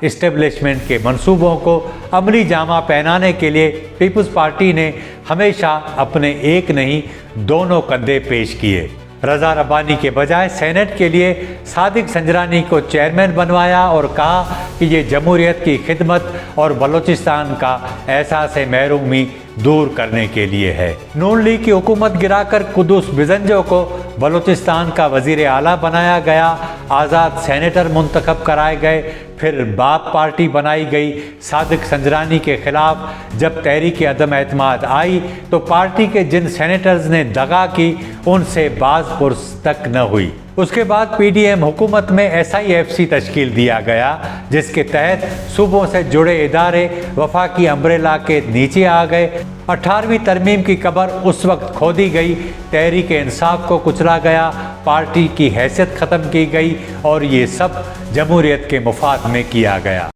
Establishment के मंसूबों को अमली जामा पहनाने के लिए पीपल्स पार्टी ने हमेशा अपने एक नहीं दोनों कंधे पेश किए। रज़ा रब्बानी के बजाय सेनेट के लिए सादिक संजरानी को चेयरमैन बनवाया और कहा कि ये जमहूरियत की खिदमत और बलूचिस्तान का एहसास महरूमी दूर करने के लिए है। नून लीग की हुकूमत गिराकर कुद्दूस बिजंजो को बलूचिस्तान का वजीर आला बनाया गया। आज़ाद सेनेटर मुंतखब कराए गए। फिर बाप पार्टी बनाई गई। सादिक संजरानी के खिलाफ जब तहरीक अदम एतमाद आई तो पार्टी के जिन सेनेटर्स ने दगा की उनसे बाज पुरस तक न हुई। उसके बाद पीडीएम हुकूमत में SIFC तश्कील दिया गया, जिसके तहत सूबों से जुड़े इदारे वफाकी अम्ब्रेला के नीचे आ गए। 18वीं तरमीम की कबर उस वक्त खोदी गई। तहरीक इंसाफ को कुचला गया, पार्टी की हैसियत ख़त्म की गई और ये सब जमहूरियत के मुफाद में किया गया।